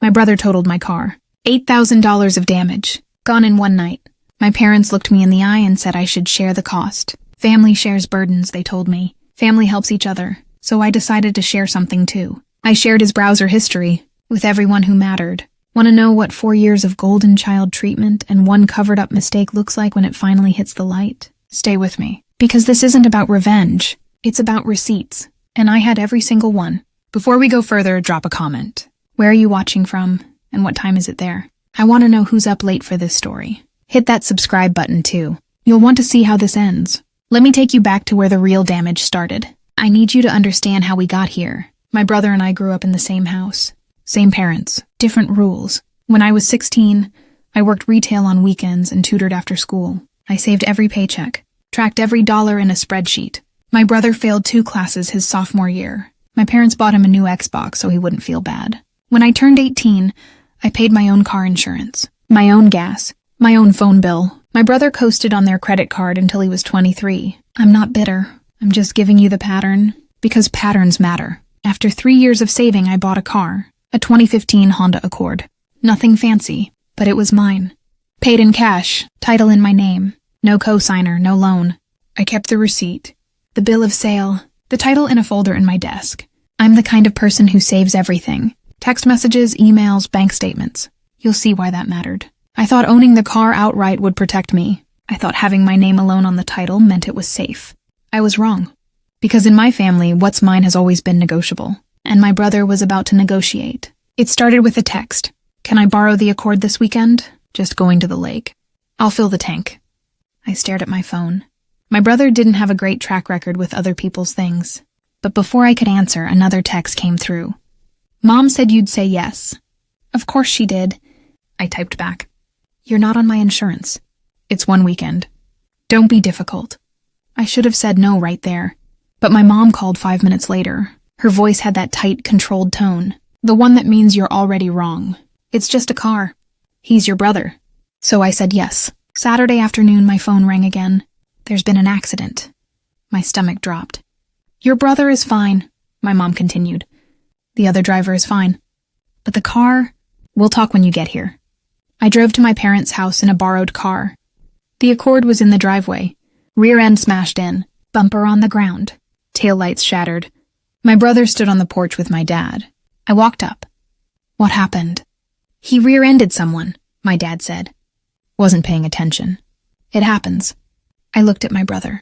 My brother totaled my car. $8,000 of damage. Gone in one night. My parents looked me in the eye and said I should share the cost. Family shares burdens, they told me. Family helps each other. So I decided to share something too. I shared his browser history with everyone who mattered. Want to know what 4 years of golden child treatment and one covered-up mistake looks like when it finally hits the light? Stay with me. Because this isn't about revenge. It's about receipts. And I had every single one. Before we go further, drop a comment. Where are you watching from? And what time is it there? I want to know who's up late for this story. Hit that subscribe button too. You'll want to see how this ends. Let me take you back to where the real damage started. I need you to understand how we got here. My brother and I grew up in the same house. Same parents. Different rules. When I was 16, I worked retail on weekends and tutored after school. I saved every paycheck. Tracked every dollar in a spreadsheet. My brother failed 2 classes his sophomore year. My parents bought him a new Xbox so he wouldn't feel bad. When I turned 18, I paid my own car insurance, my own gas, my own phone bill. My brother coasted on their credit card until he was 23. I'm not bitter. I'm just giving you the pattern, because patterns matter. After 3 years of saving, I bought a car, a 2015 Honda Accord. Nothing fancy, but it was mine. Paid in cash, title in my name. No cosigner, no loan. I kept the receipt, the bill of sale, the title in a folder in my desk. I'm the kind of person who saves everything. Text messages, emails, bank statements. You'll see why that mattered. I thought owning the car outright would protect me. I thought having my name alone on the title meant it was safe. I was wrong. Because in my family, what's mine has always been negotiable. And my brother was about to negotiate. It started with a text. Can I borrow the Accord this weekend? Just going to the lake. I'll fill the tank. I stared at my phone. My brother didn't have a great track record with other people's things. But before I could answer, another text came through. Mom said you'd say yes. Of course she did. I typed back. You're not on my insurance. It's one weekend. Don't be difficult. I should have said no right there. But my mom called 5 minutes later. Her voice had that tight, controlled tone. The one that means you're already wrong. It's just a car. He's your brother. So I said yes. Saturday afternoon, my phone rang again. There's been an accident. My stomach dropped. Your brother is fine, my mom continued. The other driver is fine. But the car? We'll talk when you get here. I drove to my parents' house in a borrowed car. The Accord was in the driveway. Rear end smashed in. Bumper on the ground. Taillights shattered. My brother stood on the porch with my dad. I walked up. What happened? He rear-ended someone, my dad said. Wasn't paying attention. It happens. I looked at my brother.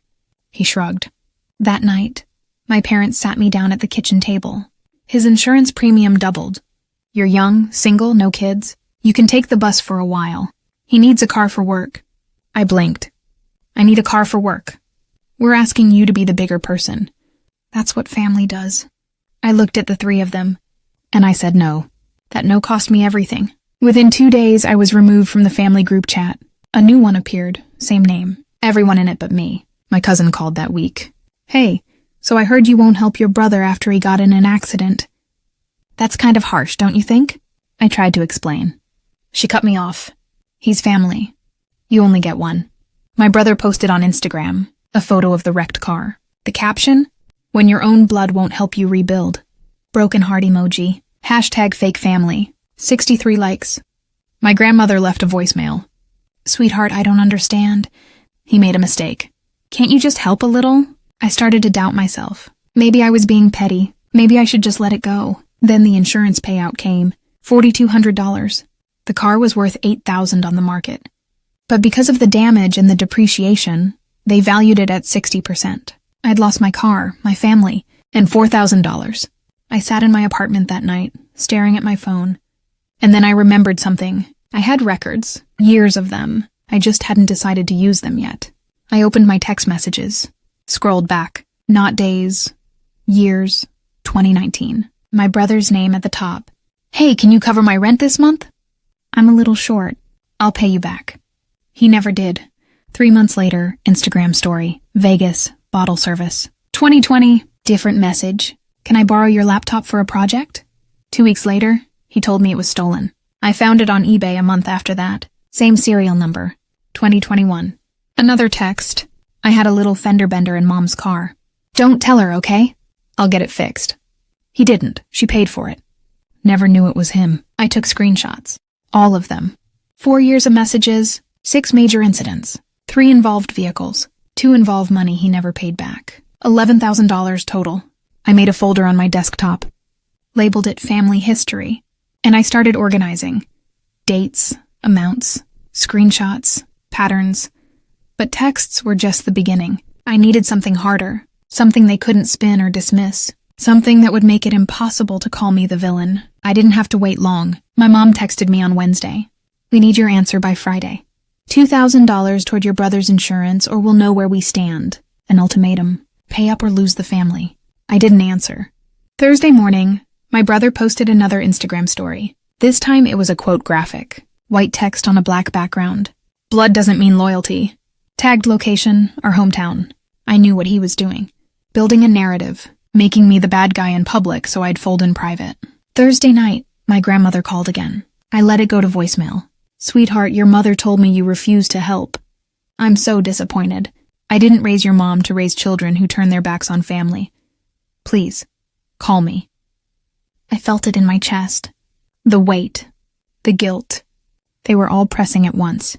He shrugged. That night, my parents sat me down at the kitchen table. His insurance premium doubled. You're young, single, no kids. You can take the bus for a while. He needs a car for work. I blinked. I need a car for work. We're asking you to be the bigger person. That's what family does. I looked at the 3 of them, and I said no. That no cost me everything. Within 2 days, I was removed from the family group chat. A new one appeared, same name. Everyone in it but me. My cousin called that week. Hey, so I heard you won't help your brother after he got in an accident. That's kind of harsh, don't you think? I tried to explain. She cut me off. He's family. You only get one. My brother posted on Instagram a photo of the wrecked car. The caption? When your own blood won't help you rebuild. Broken heart emoji. Hashtag fake family. 63 likes. My grandmother left a voicemail. Sweetheart, I don't understand. He made a mistake. Can't you just help a little? I started to doubt myself. Maybe I was being petty. Maybe I should just let it go. Then the insurance payout came. $4,200. The car was worth $8,000 on the market. But because of the damage and the depreciation, they valued it at 60%. I'd lost my car, my family, and $4,000. I sat in my apartment that night, staring at my phone. And then I remembered something. I had records, years of them. I just hadn't decided to use them yet. I opened my text messages, scrolled back. Not days, years, 2019. My brother's name at the top. Hey, can you cover my rent this month? I'm a little short. I'll pay you back. He never did. 3 months later, Instagram story, Vegas, bottle service. 2020, different message. Can I borrow your laptop for a project? 2 weeks later, he told me it was stolen. I found it on eBay a month after that. Same serial number, 2021. Another text. I had a little fender bender in Mom's car. Don't tell her, okay? I'll get it fixed. He didn't. She paid for it. Never knew it was him. I took screenshots. All of them. 4 years of messages, 6 major incidents. 3 involved vehicles. 2 involved money he never paid back. $11,000 total. I made a folder on my desktop, labeled it Family History, and I started organizing. Dates, amounts, screenshots, patterns. But texts were just the beginning. I needed something harder, something they couldn't spin or dismiss, something that would make it impossible to call me the villain. I didn't have to wait long. My mom texted me on Wednesday. "We need your answer by Friday. $2,000 toward your brother's insurance or we'll know where we stand. An ultimatum. Pay up or lose the family." I didn't answer. Thursday morning, my brother posted another Instagram story. This time it was a quote graphic. White text on a black background. "Blood doesn't mean loyalty." Tagged location, our hometown. I knew what he was doing. Building a narrative, making me the bad guy in public so I'd fold in private. Thursday night, my grandmother called again. I let it go to voicemail. "Sweetheart, your mother told me you refused to help. I'm so disappointed. I didn't raise your mom to raise children who turn their backs on family. Please, call me." I felt it in my chest. The weight, the guilt. They were all pressing at once.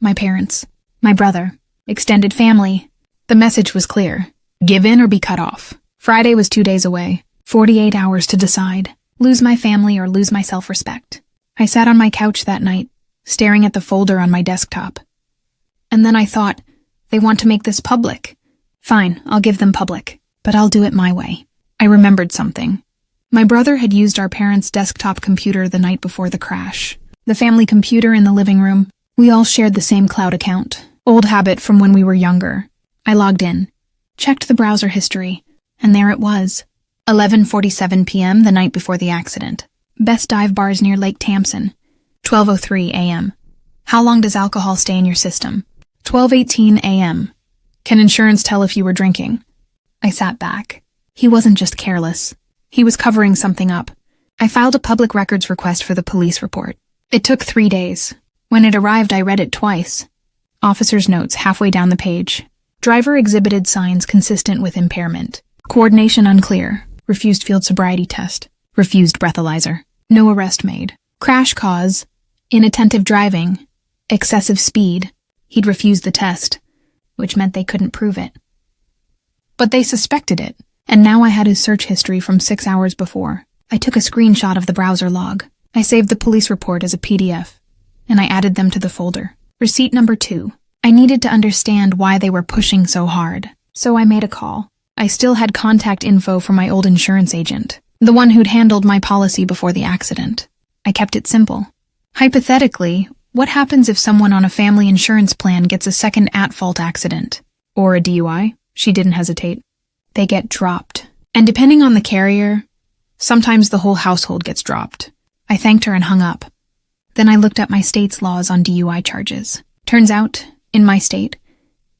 My parents, my brother, extended family. The message was clear. Give in or be cut off. Friday was 2 days away. 48 hours to decide. Lose my family or lose my self-respect. I sat on my couch that night, staring at the folder on my desktop. And then I thought, they want to make this public. Fine, I'll give them public, but I'll do it my way. I remembered something. My brother had used our parents' desktop computer the night before the crash. The family computer in the living room. We all shared the same cloud account. Old habit from when we were younger. I logged in, checked the browser history, and there it was. 11:47 p.m. the night before the accident. Best dive bars near Lake Tamsin. 12:03 a.m. How long does alcohol stay in your system? 12:18 a.m. Can insurance tell if you were drinking? I sat back. He wasn't just careless. He was covering something up. I filed a public records request for the police report. It took 3 days. When it arrived, I read it twice. Officer's notes halfway down the page. Driver exhibited signs consistent with impairment. Coordination unclear. Refused field sobriety test. Refused breathalyzer. No arrest made. Crash cause. Inattentive driving. Excessive speed. He'd refused the test, which meant they couldn't prove it. But they suspected it, and now I had his search history from 6 hours before. I took a screenshot of the browser log. I saved the police report as a PDF, and I added them to the folder. Receipt number 2. I needed to understand why they were pushing so hard, so I made a call. I still had contact info from my old insurance agent, the one who'd handled my policy before the accident. I kept it simple. Hypothetically, what happens if someone on a family insurance plan gets a second at-fault accident? Or a DUI? She didn't hesitate. They get dropped. And depending on the carrier, sometimes the whole household gets dropped. I thanked her and hung up. Then I looked at my state's laws on DUI charges. Turns out, in my state,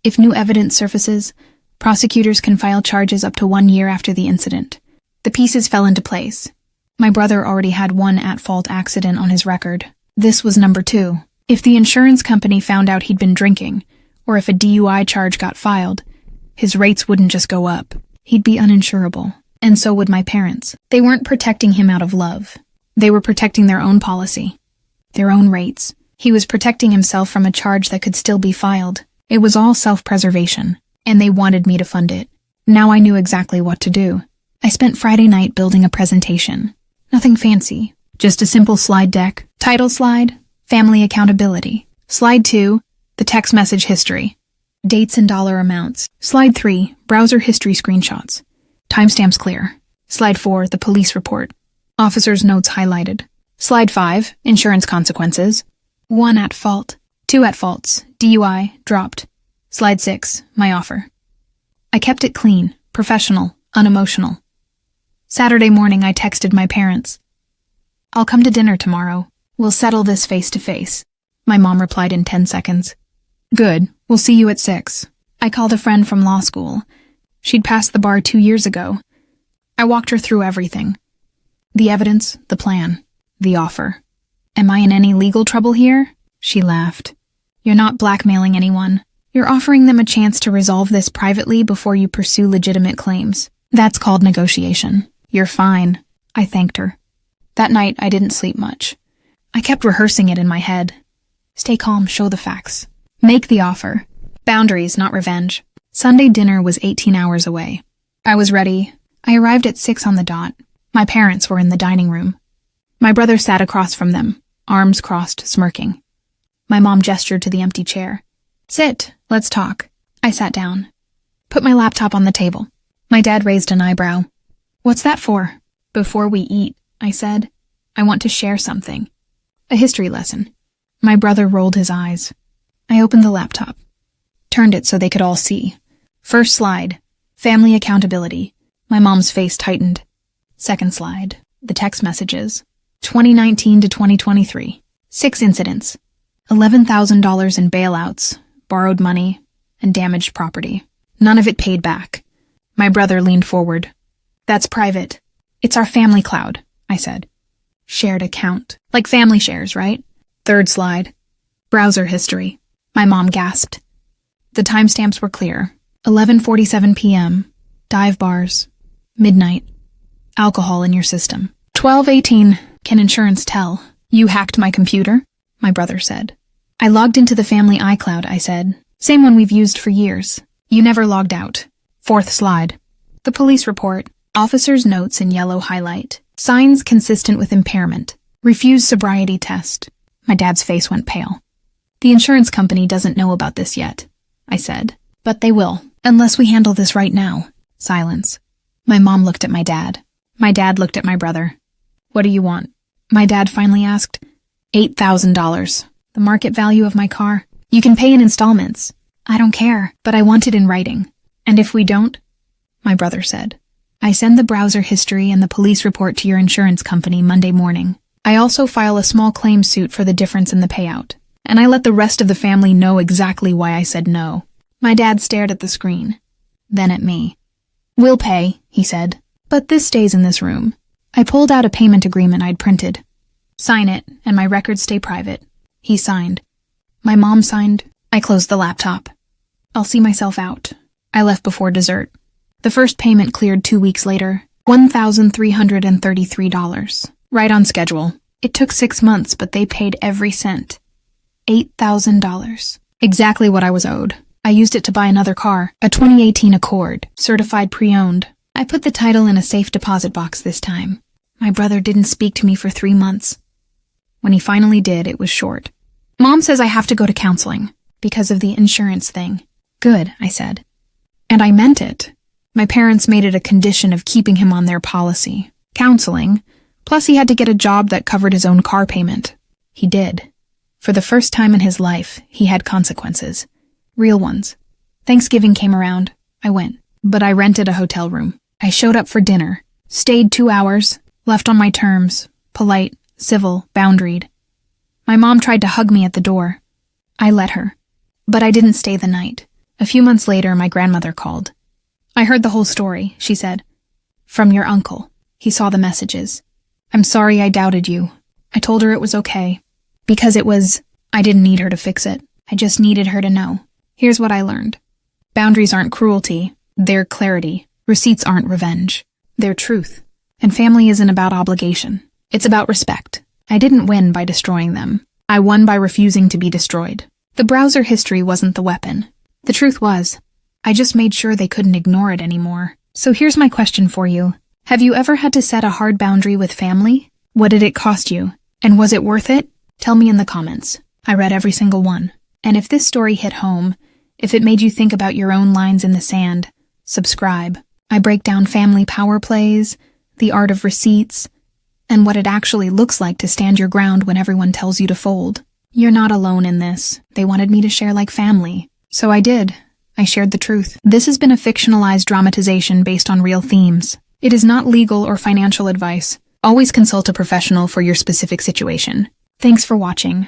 if new evidence surfaces, prosecutors can file charges up to 1 year after the incident. The pieces fell into place. My brother already had 1 at-fault accident on his record. This was number 2. If the insurance company found out he'd been drinking, or if a DUI charge got filed, his rates wouldn't just go up. He'd be uninsurable. And so would my parents. They weren't protecting him out of love. They were protecting their own policy, their own rates. He was protecting himself from a charge that could still be filed. It was all self-preservation, and they wanted me to fund it. Now I knew exactly what to do. I spent Friday night building a presentation. Nothing fancy, just a simple slide deck. Title slide, family accountability. Slide 2, the text message history. Dates and dollar amounts. Slide 3, browser history screenshots. Timestamps clear. Slide 4, the police report. Officer's notes highlighted. Slide 5, insurance consequences. 1 at fault. 2 at faults. DUI, dropped. Slide 6, my offer. I kept it clean, professional, unemotional. Saturday morning, I texted my parents. "I'll come to dinner tomorrow. We'll settle this face to face." My mom replied in 10 seconds. "Good, we'll see you at 6. I called a friend from law school. She'd passed the bar 2 years ago. I walked her through everything. The evidence, the plan, the offer. "Am I in any legal trouble here?" She laughed. "You're not blackmailing anyone. You're offering them a chance to resolve this privately before you pursue legitimate claims. That's called negotiation. You're fine." I thanked her. That night, I didn't sleep much. I kept rehearsing it in my head. Stay calm, show the facts. Make the offer. Boundaries, not revenge. Sunday dinner was 18 hours away. I was ready. I arrived at 6 on the dot. My parents were in the dining room. My brother sat across from them, arms crossed, smirking. My mom gestured to the empty chair. Sit, let's talk. I sat down. Put my laptop on the table. My dad raised an eyebrow. What's that for? Before we eat, I said. I want to share something. A history lesson. My brother rolled his eyes. I opened the laptop. Turned it so they could all see. First slide. Family accountability. My mom's face tightened. Second slide. The text messages. 2019 to 2023. 6 incidents. $11,000 in bailouts, borrowed money, and damaged property. None of it paid back. My brother leaned forward. That's private. It's our family cloud, I said. Shared account. Like family shares, right? Third slide. Browser history. My mom gasped. The timestamps were clear. 11:47 p.m. Dive bars. Midnight. Alcohol in your system. 12:18. Can insurance tell? You hacked my computer? My brother said. I logged into the family iCloud, I said. Same one we've used for years. You never logged out. Fourth slide. The police report. Officer's notes in yellow highlight. Signs consistent with impairment. Refused sobriety test. My dad's face went pale. The insurance company doesn't know about this yet, I said. But they will, unless we handle this right now. Silence. My mom looked at my dad. My dad looked at my brother. What do you want? My dad finally asked. $8,000. The market value of my car. You can pay in installments. I don't care, but I want it in writing. And if we don't? My brother said. I send the browser history and the police report to your insurance company Monday morning. I also file a small claim suit for the difference in the payout. And I let the rest of the family know exactly why I said no. My dad stared at the screen. Then at me. We'll pay, he said. But this stays in this room. I pulled out a payment agreement I'd printed. Sign it, and my records stay private. He signed. My mom signed. I closed the laptop. I'll see myself out. I left before dessert. The first payment cleared 2 weeks later. $1,333. Right on schedule. It took 6 months, but they paid every cent. $8,000. Exactly what I was owed. I used it to buy another car, a 2018 Accord, certified pre-owned. I put the title in a safe deposit box this time. My brother didn't speak to me for 3 months. When he finally did, it was short. Mom says I have to go to counseling because of the insurance thing. Good, I said. And I meant it. My parents made it a condition of keeping him on their policy. Counseling, plus he had to get a job that covered his own car payment. He did. For the first time in his life, he had consequences. Real ones. Thanksgiving came around. I went, but I rented a hotel room. I showed up for dinner, stayed 2 hours, left on my terms, polite, civil, boundaried. My mom tried to hug me at the door. I let her. But I didn't stay the night. A few months later, my grandmother called. I heard the whole story, she said. From your uncle. He saw the messages. I'm sorry I doubted you. I told her it was okay. Because I didn't need her to fix it. I just needed her to know. Here's what I learned. Boundaries aren't cruelty. They're clarity. Receipts aren't revenge. They're truth. And family isn't about obligation. It's about respect. I didn't win by destroying them. I won by refusing to be destroyed. The browser history wasn't the weapon. The truth was, I just made sure they couldn't ignore it anymore. So here's my question for you. Have you ever had to set a hard boundary with family? What did it cost you? And was it worth it? Tell me in the comments. I read every single one. And if this story hit home, if it made you think about your own lines in the sand, subscribe. I break down family power plays, the art of receipts, and what it actually looks like to stand your ground when everyone tells you to fold. You're not alone in this. They wanted me to share like family. So I did. I shared the truth. This has been a fictionalized dramatization based on real themes. It is not legal or financial advice. Always consult a professional for your specific situation. Thanks for watching.